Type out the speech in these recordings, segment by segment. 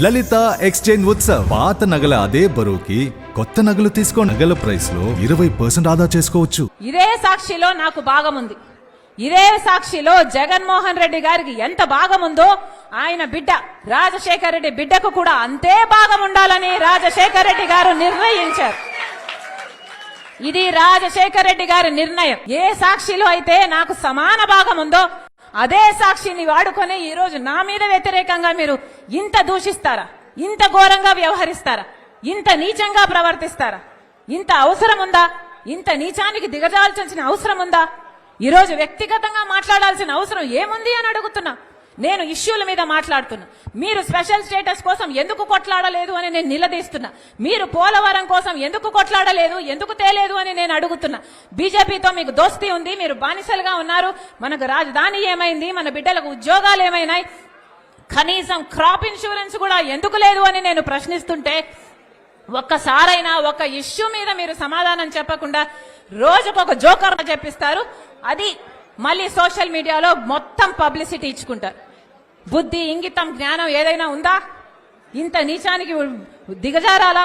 లలిత exchange Utsav. పాత నగల అదే బరువుకి కొత్త నగలు తీసుకో. నగల ప్రైస్ లో 20% ఆదా చేసుకోవచ్చు. ఇదే సాక్షిలో నాకు భాగముంది. ఇదే సాక్షిలో జగన్మోహన్ రెడ్డి గారికి ఎంత భాగముందో ఆయన బిడ్డ రాజశేఖర రెడ్డి బిడ్డకు కూడా అంతే భాగం ఉండాలని రాజశేఖర రెడ్డి గారు నిర్ణయించారు. ఇది రాజశేఖర రెడ్డి గారి నిర్ణయం. ఏ సాక్షిలో అయితే నాకు సమాన భాగం ఉందో అదే సాక్షిని వాడుకొని ఈ రోజు నా మీద వ్యతిరేకంగా మీరు ఇంత దూషిస్తారా? ఇంత ఘోరంగా వ్యవహరిస్తారా? ఇంత నీచంగా ప్రవర్తిస్తారా? ఇంత అవసరం ఉందా? ఇంత నీచానికి దిగజాల్చాల్సిన అవసరం ఉందా? ఈ రోజు వ్యక్తిగతంగా మాట్లాడాల్సిన అవసరం ఏముంది అని అడుగుతున్నా. నేను ఇష్యూల మీద మాట్లాడుతున్నా. మీరు స్పెషల్ స్టేటస్ కోసం ఎందుకు కొట్లాడలేదు అని నేను నిలదీస్తున్నా. మీరు పోలవరం కోసం ఎందుకు కొట్లాడలేదు, ఎందుకు తేలేదు అని నేను అడుగుతున్నా. బీజేపీతో మీకు దోస్తీ ఉంది, మీరు బానిసలుగా ఉన్నారు. మనకు రాజధాని ఏమైంది, మన బిడ్డలకు ఉద్యోగాలు ఏమైనాయి, కనీసం క్రాప్ ఇన్సూరెన్స్ కూడా ఎందుకు లేదు అని నేను ప్రశ్నిస్తుంటే ఒక్కసారైనా ఒక ఇష్యూ మీద మీరు సమాధానం చెప్పకుండా రోజుకొక జోకర్ చెప్పిస్తారు. అది మళ్ళీ సోషల్ మీడియాలో మొత్తం పబ్లిసిటీ ఇచ్చుకుంటారు. బుద్ధి, ఇంగితం, జ్ఞానం ఏదైనా ఉందా? ఇంత నీచానికి దిగజారాలా?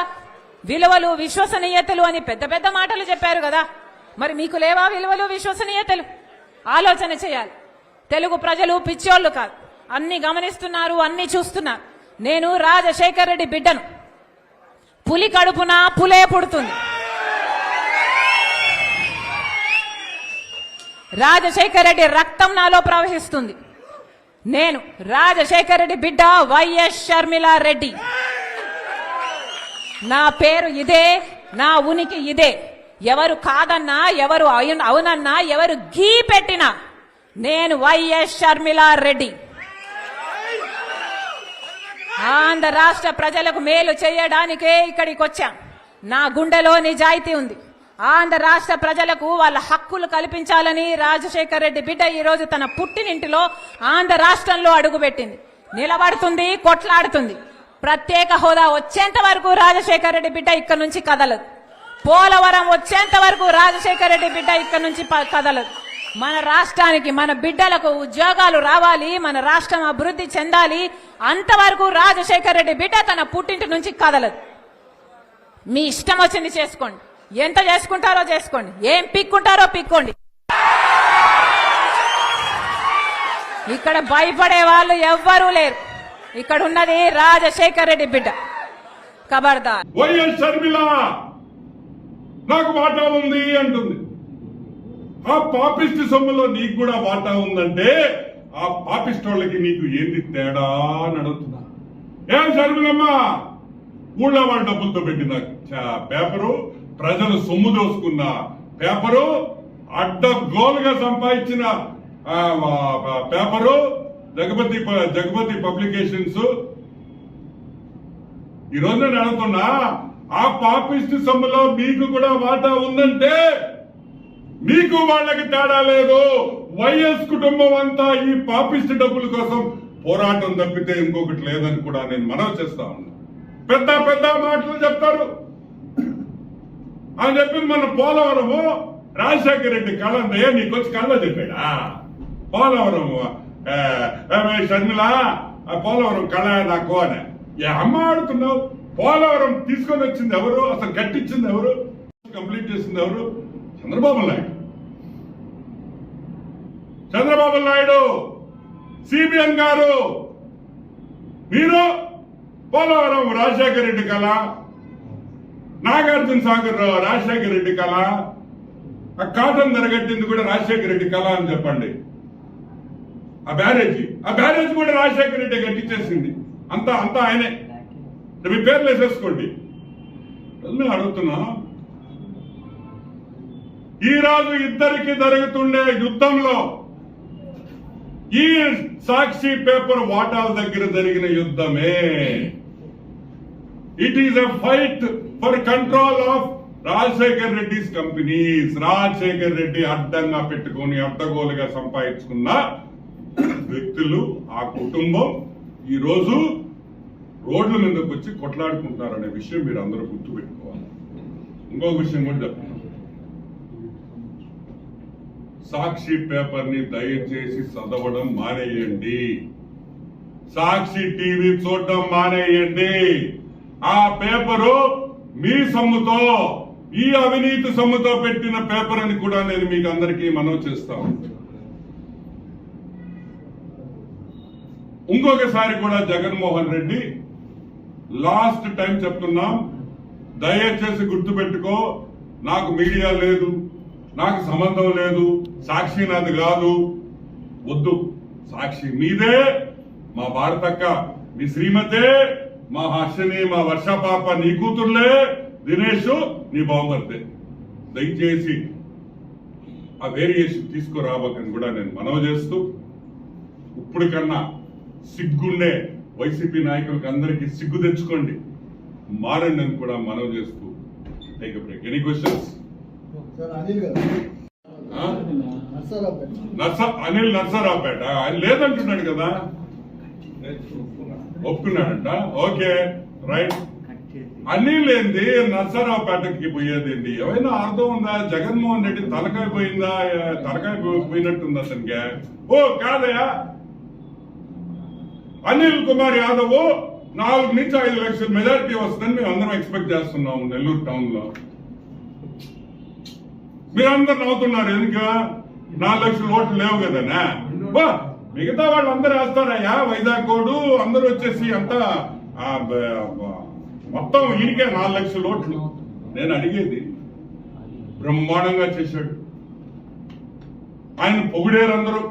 విలువలు, విశ్వసనీయతలు అని పెద్ద పెద్ద మాటలు చెప్పారు కదా, మరి మీకు లేవా విలువలు, విశ్వసనీయతలు? ఆలోచన చేయాలి. తెలుగు ప్రజలు పిచ్చోళ్ళు కాదు, అన్ని గమనిస్తున్నారు, అన్ని చూస్తున్నారు. నేను రాజశేఖర రెడ్డి బిడ్డను. పులి కడుపున పులే పుడుతుంది. రాజశేఖర రెడ్డి రక్తం నాలో ప్రవహిస్తుంది. నేను రాజశేఖర రెడ్డి బిడ్డ వైఎస్ షర్మిలా రెడ్డి. నా పేరు ఇదే, నా ఉనికి ఇదే. ఎవరు కాదన్నా, ఎవరు అవునన్నా, ఎవరు గీ పెట్టినా నేను వైఎస్ షర్మిలా రెడ్డి. ఆంధ్ర రాష్ట్ర ప్రజలకు మేలు చేయడానికే ఇక్కడికి వచ్చాం. నా గుండెలో నిజాయితీ ఉంది. ఆంధ్ర రాష్ట్ర ప్రజలకు వాళ్ళ హక్కులు కల్పించాలని రాజశేఖర రెడ్డి బిడ్డ ఈ రోజు తన పుట్టినింటిలో ఆంధ్ర రాష్ట్రంలో అడుగుపెట్టింది. నిలబడుతుంది, కొట్లాడుతుంది. ప్రత్యేక హోదా వచ్చేంత వరకు రాజశేఖర రెడ్డి బిడ్డ ఇక్కడ నుంచి కదలదు. పోలవరం వచ్చేంత వరకు రాజశేఖర రెడ్డి బిడ్డ ఇక్కడ నుంచి కదలదు. మన రాష్ట్రానికి, మన బిడ్డలకు ఉద్యోగాలు రావాలి, మన రాష్ట్రం అభివృద్ధి చెందాలి. అంతవరకు రాజశేఖర రెడ్డి బిడ్డ తన పుట్టింటి నుంచి కదలదు. మీ ఇష్టం వచ్చింది చేసుకోండి, ఎంత చేసుకుంటారో చేసుకోండి, ఏం పిక్కుంటారో పిక్కోండి. ఇక్కడ భయపడే వాళ్ళు ఎవ్వరూ లేరు. ఇక్కడ ఉన్నది రాజశేఖర రెడ్డి బిడ్డ. ఖబర్దార్. వైఎస్ షర్మిల నాకు వాటా ఉంది అంటుంది. ఆ పాపిస్ట్ సొమ్ములో నీకు కూడా వాటా ఉందంటే ఆ పాపిస్ట్ వాళ్ళకి నీకు ఏంది తేడా అని అడుగుతున్నా. ఏం షర్మిలమ్మ, ఊళ్ళో వాళ్ళ డబ్బులతో పెట్టిన పేపరు, ప్రజలు సొమ్ము దోసుకున్న పేపరు, అడ్డగోలుగా సంపాదించిన పేపరు, జగపతి పబ్లికేషన్స్. ఈ రోజు నేను అడుగుతున్నా, ఆ పాపిస్ట్ సొమ్ములో మీకు కూడా వాటా ఉందంటే మీకు వాళ్ళకి తేడా లేదు. వైఎస్ కుటుంబం అంతా ఈ పాపిస్ట్ డబ్బుల కోసం పోరాటం తప్పితే ఇంకొకటి లేదని కూడా నేను మనవి చేస్తా ఉన్నా. పెద్ద పెద్ద మాటలు చెప్తారు అని చెప్పింది. మన పోలవరము రాజశేఖర రెడ్డి కళ నీకు వచ్చి కళ్ళ చెప్పాడా? పోలవరము షర్మిల పోలవరం కళ నాకు అని అమ్మ ఆడుతున్నావు. పోలవరం తీసుకొని వచ్చింది ఎవరు? అసలు కట్టించింది ఎవరు? కంప్లీట్ చేసింది ఎవరు? చంద్రబాబు నాయుడు, సిబిఎన్ గారు. మీరు పోలవరం రాజశేఖర రెడ్డి కళ, నాగార్జున సాగర్ రాజశేఖర రెడ్డి కళ, ఆ కాటన్ ధరగట్టింది కూడా రాజశేఖర రెడ్డి కళ అని చెప్పండి. ఆ బ్యారేజీ కూడా రాజశేఖర రెడ్డి కట్టించేసింది. అంతా ఆయనే. మీ పేర్లు వేసేసుకోండి. అడుగుతున్నా, ఈ రోజు ఇద్దరికి జరుగుతుండే యుద్ధంలో ఈ సాక్షి పేపర్ వాటాల దగ్గర జరిగిన యుద్ధమే. It is a fight for control of Rajasekhar Reddy's companies. Rajasekhar Reddy అడ్డంగా పెట్టుకుని అడ్డగోలుగా సంపాదించుకున్న వ్యక్తులు, ఆ కుటుంబం ఈ రోజు రోడ్ల మీదకి వచ్చి కొట్లాడుకుంటారనే విషయం మీరు అందరూ గుర్తుపెట్టుకోవాలి. ఇంకొక విషయం కూడా చెప్తాను. సాక్షి పేపర్ ని దయచేసి చదవడం మానేయండి. సాక్షి టీవీ చూడడం మానేయండి. ఆ పేపరు మీ సొమ్ముతో, ఈ అవినీతి సొమ్ముతో పెట్టిన పేపర్ అని కూడా నేను మీకు అందరికీ మనవి చేస్తాను. ఇంకొకసారి కూడా జగన్మోహన్ రెడ్డి, లాస్ట్ టైం చెప్తున్నాం, దయచేసి గుర్తుపెట్టుకో, నాకు మీడియా లేదు, నాకు సంబంధం లేదు, సాక్షి నాది కాదు, వద్దు. సాక్షి మీదే, మా భారతక్క, మీ శ్రీమతే, మా హర్షిని, మా వర్ష పాప నీ కూతుర్లే, దినేష్ నీ బావమర్దే. దయచేసి ఆ వేరియేషన్ తీసుకురాబోకని కూడా నేను మనవి చేస్తూ, ఇప్పుడు కన్నా సిగ్గుండే వైసీపీ నాయకులకు అందరికీ సిగ్గు తెచ్చుకోండి, మారండి అని కూడా మనవి చేస్తూ take a break. Any questions? Anil Narasaraopet ఆయన లేదంటున్నాడు కదా, ఒప్పుకున్నాడంట. Okay right. అనిల్ ఏంది నర్సరావుపేటకి పోయేదేంటి? ఏమైనా అర్థం ఉందా? జగన్మోహన్ రెడ్డి తలకాయ పోయిందా? తలకాయ పోయినట్టుందా అతనికి? ఓ కాదయా, అనిల్ కుమార్ యాదవ్ 4 నుంచి 5 లక్షల మెజారిటీ వస్తుందని మేము అందరం ఎక్స్పెక్ట్ చేస్తున్నాము నెల్లూరు టౌన్ లో. మీరందరూ నవ్వుతున్నారు ఎందుకు? 4 లక్షల ఓట్లు లేవు కదనా? మిగతా వాళ్ళు అందరూ వేస్తారయ్యా, వైజాగ్ కోడు అందరూ వచ్చేసి అంతా మొత్తం ఈయనకే 4 లక్షల ఓట్లు. నేను అడిగేది, బ్రహ్మాండంగా చేశాడు, ఆయన పొగిడేరు అందరూ.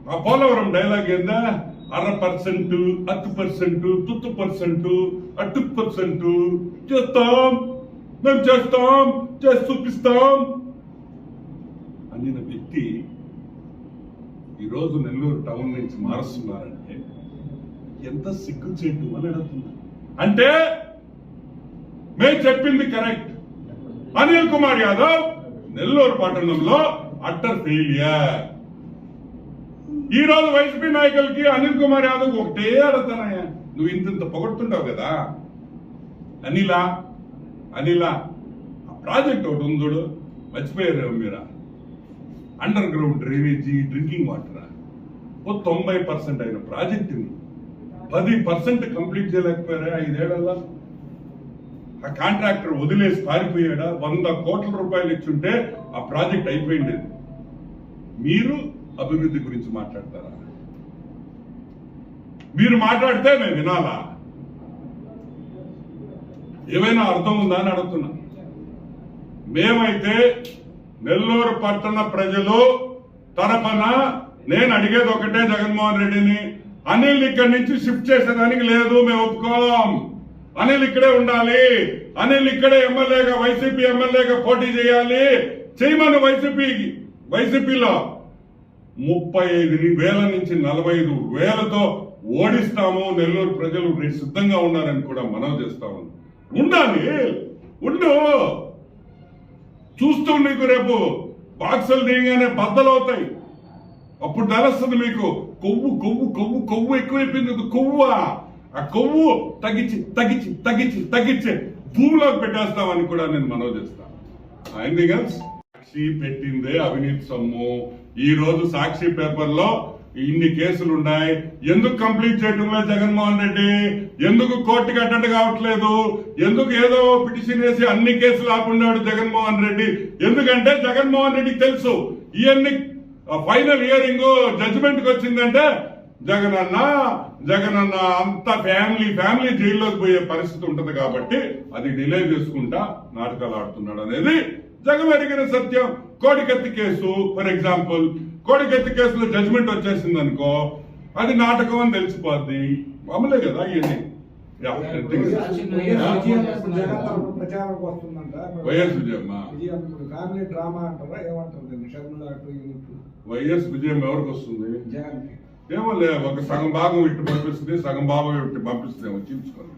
ఆ పోలవరం డైలాగ్ ఏందా? 1% 10% 30% 80% చేస్తాం, మేము చేస్తాం, చేసి చూపిస్తాం అనిన వ్యక్తి ఈరోజు నెల్లూరు టౌన్ నుంచి మారుస్తున్నారంటే ఎంత సిగ్గుచేటు అని అడుగుతున్నా. అంటే మేము చెప్పింది కరెక్ట్. అనిల్ కుమార్ యాదవ్ నెల్లూరు పట్టణంలో అట్టర్ ఫెయిలియర్. ఈ రోజు వైసీపీ నాయకులకి అనిల్ కుమార్ యాదవ్ ఒకటే అడుగుతానయ్యా, నువ్వు ఇంత పొగడుతుంటావు కదా అనిలా, ఆ ప్రాజెక్ట్ ఒకటి ఉందోడు, మర్చిపోయారు మీరా, under ground drainage drinking water 90% అయిన ప్రాజెక్ట్ 10% కంప్లీట్ చేయలేకపోయారా 5 ఏళ్లలో? ఆ కాంట్రాక్టర్ వదిలేసి పారిపోయాడా? 100 కోట్ల రూపాయలు ఇచ్చుంటే ఆ ప్రాజెక్ట్ అయిపోయింది. మీరు అభివృద్ధి గురించి మాట్లాడతారా? మీరు మాట్లాడితే మేము వినాలా? ఏమైనా అర్థం ఉందా అని అడుగుతున్నా. మేమైతే నెల్లూరు పట్టణ ప్రజలు తరఫున నేను అడిగేది ఒకటే, జగన్మోహన్ రెడ్డిని, అనిల్ ఇక్కడి నుంచి షిఫ్ట్ చేసేదానికి లేదు, మేము ఒప్పుకోం. అనిల్ ఇక్కడే ఉండాలి, అనిల్ ఇక్కడే ఎమ్మెల్యేగా, వైసీపీ ఎమ్మెల్యేగా పోటీ చేయాలి, చేయమని వైసీపీలో 35,000 నుంచి 45,000తో ఓడిస్తాము. నెల్లూరు ప్రజలు సిద్ధంగా ఉన్నారని కూడా మనవి చేస్తాము. ఉండాలి, ఉండు, చూస్తూ నీకు రేపు బాక్సులు దిగానే బద్దలవుతాయి. అప్పుడు తెలుస్తుంది మీకు కొవ్వు కొవ్వు కొవ్వు కొవ్వు ఎక్కువైపోయింది. కొవ్వా, ఆ కొవ్వు తగ్గించి తగ్గించి తగ్గించి తగ్గించి భూమిలోకి పెట్టేస్తామని కూడా నేను మనవి చేస్తాను. సాక్షి పెట్టిందే అవినీతి సొమ్ము. ఈ రోజు సాక్షి పేపర్ లో ఇన్ని కేసులు ఉన్నాయి. ఎందుకు కంప్లీట్ చేయడంలో జగన్మోహన్ రెడ్డి? ఎందుకు కోర్టుకి అటెండ్ కావట్లేదు? ఎందుకు ఏదో పిటిషన్ వేసి అన్ని కేసులు ఆపున్నాడు జగన్మోహన్ రెడ్డి? ఎందుకంటే జగన్మోహన్ రెడ్డికి తెలుసు ఇవన్నీ ఫైనల్ హియరింగ్ జడ్జిమెంట్ కి వచ్చిందంటే జగనన్న అంత ఫ్యామిలీ జైల్లోకి పోయే పరిస్థితి ఉంటది కాబట్టి అది డిలే చేసుకుంటా నాటకాలు ఆడుతున్నాడు అనేది జగమెరిగిన సత్యం. కోడికత్తి కేసు ఫర్ ఎగ్జాంపుల్, కోడికత్తి కేసులో జడ్జిమెంట్ వచ్చేసింది అనుకో, అది నాటకం అని తెలిసిపోద్ది. మామూలే కదా ఇవన్నీ. వైఎస్ విజయం ఎవరికి వస్తుంది? ఏమో లే, ఒక సగం భాగం ఇటు పంపిస్తుంది, సగం భాగం ఇటు పంపిస్తుంది, చీల్చుకోండి.